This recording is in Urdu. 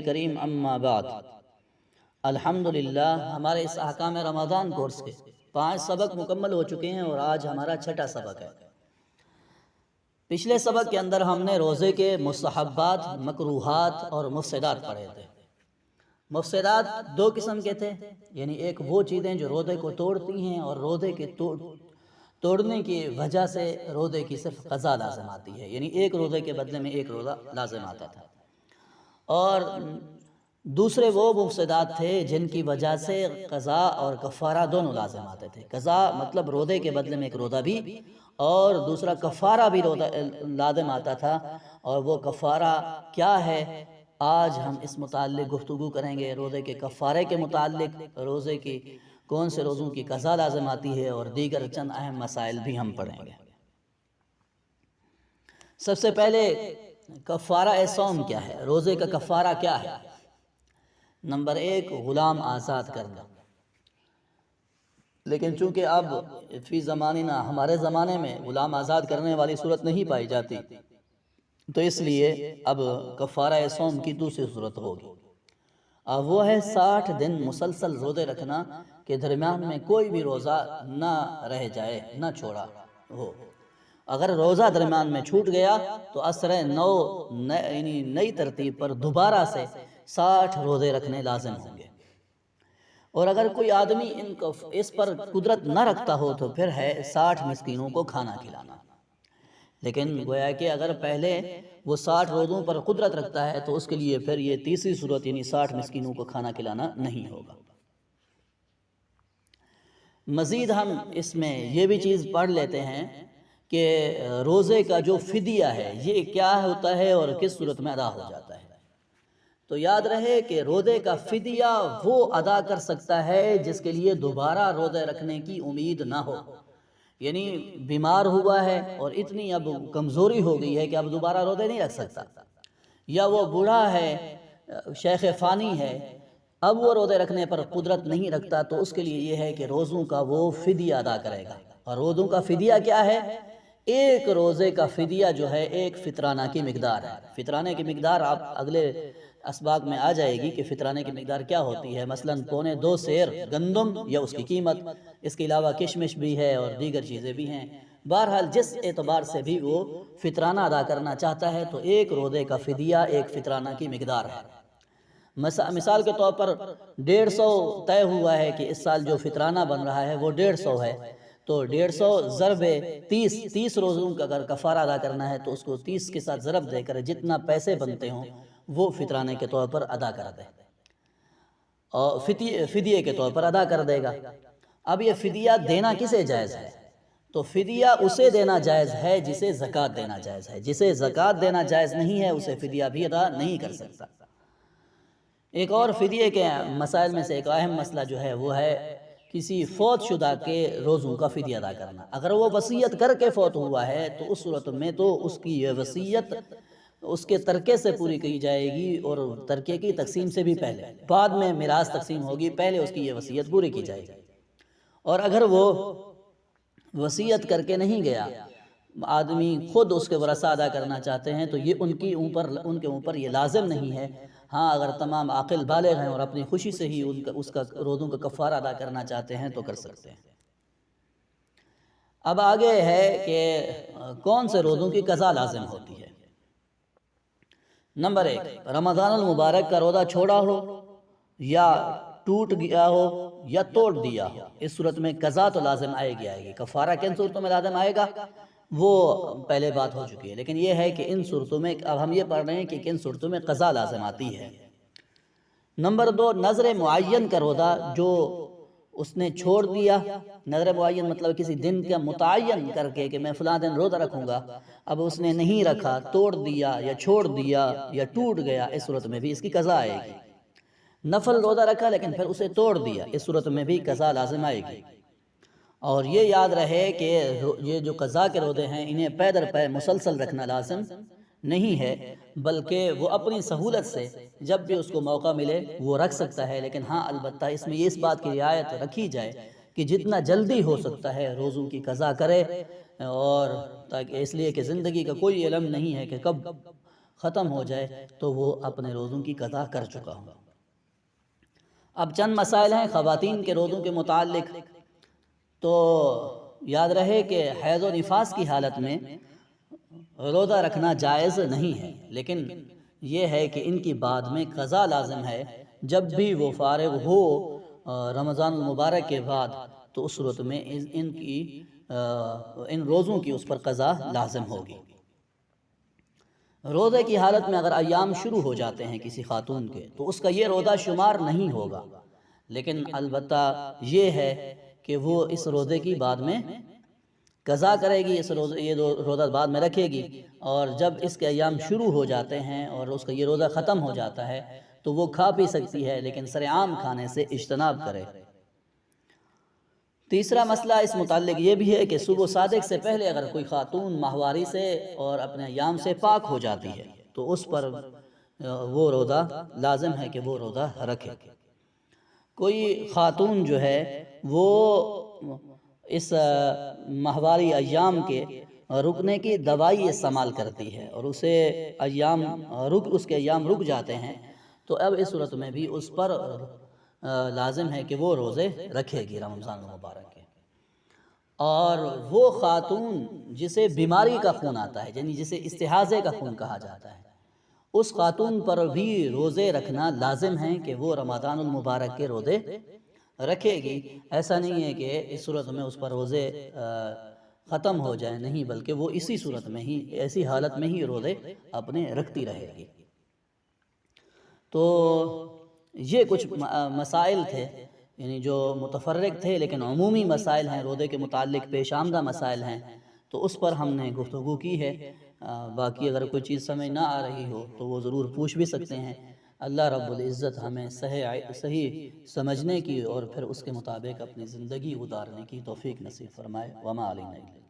کریم اما بعد، الحمدللہ ہمارے اس احکام رمضان کورس کے 5 سبق مکمل ہو چکے ہیں اور آج ہمارا 6واں سبق ہے۔ پچھلے سبق کے اندر ہم نے روزے کے مستحبات، مکروہات اور مفسدات پڑھے تھے۔ مفسدات 2 قسم کے تھے، یعنی ایک وہ چیزیں جو روزے کو توڑتی ہیں اور روزے کے توڑنے کی وجہ سے روزے کی صرف قضا لازم آتی ہے، یعنی ایک روزے کے بدلے میں ایک روزہ لازم آتا تھا، اور دوسرے وہ مفسدات تھے جن کی وجہ سے قضا اور کفارہ دونوں لازم آتے تھے۔ قضا مطلب روزے کے بدلے میں ایک روزہ بھی، اور دوسرا کفارہ بھی لازم آتا تھا، اور وہ کفارہ کیا ہے آج ہم اس متعلق گفتگو کریں گے۔ روزے کے کفارے کے متعلق، روزے کی کون سے روزوں کی قضا لازم آتی ہے، اور دیگر چند اہم مسائل بھی ہم پڑھیں گے۔ سب سے پہلے کفارہ صوم کیا ہے، روزے کا کفارہ کیا ہے؟ نمبر 1 غلام آزاد کرنا۔ لیکن چونکہ اب فی زماننا ہمارے زمانے میں غلام آزاد کرنے والی صورت نہیں پائی جاتی، تو اس لیے اب کفارہ صوم کی دوسری صورت ہوگی، اب وہ ہے 60 دن مسلسل روزے رکھنا کہ درمیان میں کوئی بھی روزہ نہ رہ جائے، نہ چھوڑا ہو۔ اگر روزہ درمیان میں چھوٹ گیا تو اثر نئی ترتیب پر دوبارہ سے 60 روزے رکھنے لازم ہوں گے، اور اگر کوئی آدمی اس پر قدرت نہ رکھتا ہو تو پھر ہے 60 مسکینوں کو کھانا کھلانا۔ لیکن گویا کہ اگر پہلے وہ 60 روزوں پر قدرت رکھتا ہے تو اس کے لیے پھر یہ تیسری صورت یعنی 60 مسکینوں کو کھانا کھلانا نہیں ہوگا۔ مزید ہم اس میں یہ بھی چیز پڑھ لیتے ہیں کہ روزے کا جو فدیہ ہے یہ کیا ہوتا ہے اور کس صورت میں ادا ہو جاتا ہے۔ تو یاد رہے کہ روزے کا فدیہ وہ ادا کر سکتا ہے جس کے لیے دوبارہ روزے رکھنے کی امید نہ ہو، یعنی بیمار ہوا ہے اور اتنی اب کمزوری ہو گئی ہے کہ اب دوبارہ روزے نہیں رکھ سکتا، یا وہ بوڑھا ہے، شیخ فانی ہے، اب وہ روزے رکھنے پر قدرت نہیں رکھتا، تو اس کے لیے یہ ہے کہ روزوں کا وہ فدیہ ادا کرے گا۔ اور روزوں کا فدیہ کیا ہے؟ ایک روزے کا فدیہ جو ہے ایک فطرانہ کی مقدار ہے۔ فطرانے کی مقدار آپ اگلے اسباق میں آ جائے گی کہ فطرانے کی مقدار کیا ہوتی ہے، مثلا 2.25 سیر گندم یا اس کی قیمت، اس کے علاوہ کشمش بھی ہے اور دیگر چیزیں بھی ہیں۔ بہرحال جس اعتبار سے بھی وہ فطرانہ ادا کرنا چاہتا ہے تو ایک روزے کا فدیہ ایک فطرانہ کی مقدار ہے۔ مثال کے طور پر 150 طے ہوا ہے کہ اس سال جو فطرانہ بن رہا ہے وہ 150 ہے، تو 150 ضرب 30 روزوں کا اگر کفارہ ادا کرنا ہے تو اس کو 30 کے ساتھ ضرب دے کر جتنا پیسے بنتے ہوں وہ فطرانے کے طور پر ادا کر دے، اور فدیے کے طور پر ادا کر دے گا۔ اب یہ فدیہ دینا کسے جائز ہے؟ تو فدیہ اسے دینا جائز ہے جسے زکوٰۃ دینا جائز ہے، جسے زکوٰۃ دینا جائز نہیں ہے اسے فدیہ بھی ادا نہیں کر سکتا۔ ایک اور فدیے کے مسائل میں سے ایک اہم مسئلہ جو ہے وہ ہے کسی فوت شدہ کے روزوں کا فدیہ ادا کرنا۔ اگر وہ وصیت کر کے فوت ہوا ہے تو اس صورت میں تو اس کی یہ وصیت اس کے ترکے سے پوری کی جائے گی، اور ترکے کی تقسیم سے بھی پہلے، بعد میں میراث تقسیم ہوگی، پہلے اس کی یہ وصیت پوری کی جائے گی۔ اور اگر وہ وصیت کر کے نہیں گیا، آدمی خود اس کے ورثہ ادا کرنا چاہتے ہیں تو یہ ان کے اوپر یہ لازم نہیں ہے۔ ہاں اگر تمام عاقل بالغ ہیں اور اپنی خوشی سے ہی اس کا روزوں کا کفارہ ادا کرنا چاہتے ہیں تو کر سکتے ہیں۔ اب آگے ہے کہ کون سے روزوں کی قضا لازم ہوتی ہے۔ نمبر 1 رمضان المبارک کا روزہ چھوڑا ہو یا ٹوٹ گیا ہو یا توڑ دیا ہو، اس صورت میں قضا تو لازم آئے گی۔ کفارہ کن صورتوں میں لازم آئے گا وہ پہلے بات ہو چکی ہے، لیکن یہ ہے کہ ان صورتوں میں اب ہم یہ پڑھ رہے ہیں کہ کن صورتوں میں قضا لازم آتی ہے۔ نمبر 2 نظر معین کا روزہ جو اس نے چھوڑ دیا۔ نظر معین مطلب کسی دن کا متعین کر کے کہ میں فلاں دن روزہ رکھوں گا، اب اس نے نہیں رکھا، توڑ دیا یا چھوڑ دیا یا ٹوٹ گیا، اس صورت میں بھی اس کی قضا آئے گی۔ نفل روزہ رکھا لیکن پھر اسے توڑ دیا، اس صورت میں بھی قضا لازم آئے گی۔ اور یہ یاد رہے کہ یہ جو قضا کے روزے ہیں انہیں پے در پے مسلسل رکھنا لازم نہیں ہے، بلکہ وہ اپنی سہولت سے جب بھی اس کو موقع ملے وہ رکھ سکتا ہے، لیکن ہاں البتہ اس میں اس بات کی رعایت رکھی جائے کہ جتنا جلدی ہو سکتا ہے روزوں کی قضا کرے، اور تاکہ اس لیے کہ زندگی کا کوئی علم نہیں ہے کہ کب ختم ہو جائے تو وہ اپنے روزوں کی قضا کر چکا ہوں۔ اب چند مسائل ہیں خواتین کے روزوں کے متعلق۔ تو یاد رہے کہ حیض و نفاس کی حالت میں روزہ رکھنا جائز نہیں ہے، لیکن یہ ہے کہ ان کی بعد میں قضا لازم ہے۔ جب بھی وہ فارغ ہو رمضان المبارک کے بعد تو اس صورت میں ان روزوں کی اس پر قضا لازم ہوگی۔ روزے کی حالت میں اگر ایام شروع ہو جاتے ہیں کسی خاتون کے تو اس کا یہ روزہ شمار نہیں ہوگا، لیکن البتہ یہ ہے کہ وہ اس روزے کی بعد میں قضا کرے گی، یہ روزہ بعد میں رکھے گی، اور جب اس کے ایام شروع ہو جاتے ہیں اور اس کا یہ روزہ ختم ہو جاتا ہے تو وہ کھا پی سکتی ہے، لیکن سرعام کھانے سے اجتناب کرے۔ تیسرا مسئلہ اس متعلق یہ بھی ہے کہ صبح صادق سے پہلے اگر کوئی خاتون ماہواری سے اور اپنے ایام سے پاک ہو جاتی ہے تو اس پر وہ روزہ لازم ہے کہ وہ روزہ رکھے۔ کوئی خاتون جو ہے وہ اس ماہواری ایام کے رکنے کی دوائی استعمال کرتی ہے اور اس کے ایام رک جاتے ہیں تو اب اس صورت میں بھی اس پر لازم ہے کہ وہ روزے رکھے گی رمضان المبارک کے۔ اور وہ خاتون جسے بیماری کا خون آتا ہے، یعنی جسے استحاضے کا خون کہا جاتا ہے، اس خاتون پر بھی روزے رکھنا لازم ہے کہ وہ رمضان المبارک کے روزے رکھے گی۔ ایسا نہیں ہے کہ اس صورت میں اس پر روزے ختم ہو جائیں، نہیں، بلکہ وہ اسی صورت میں ہی، ایسی حالت میں ہی روزے اپنے رکھتی رہے گی۔ تو یہ کچھ مسائل تھے، یعنی جو متفرق تھے لیکن عمومی مسائل ہیں، روزے کے متعلق پیش آمدہ مسائل ہیں، تو اس پر ہم نے گفتگو کی ہے۔ باقی اگر کوئی چیز سمجھ نہ آ رہی ہو تو وہ ضرور پوچھ بھی سکتے ہیں۔ اللہ رب العزت ہمیں صحیح سمجھنے کی اور پھر اس کے مطابق اپنی زندگی گزارنے کی توفیق نصیب فرمائے۔ وما علینا الا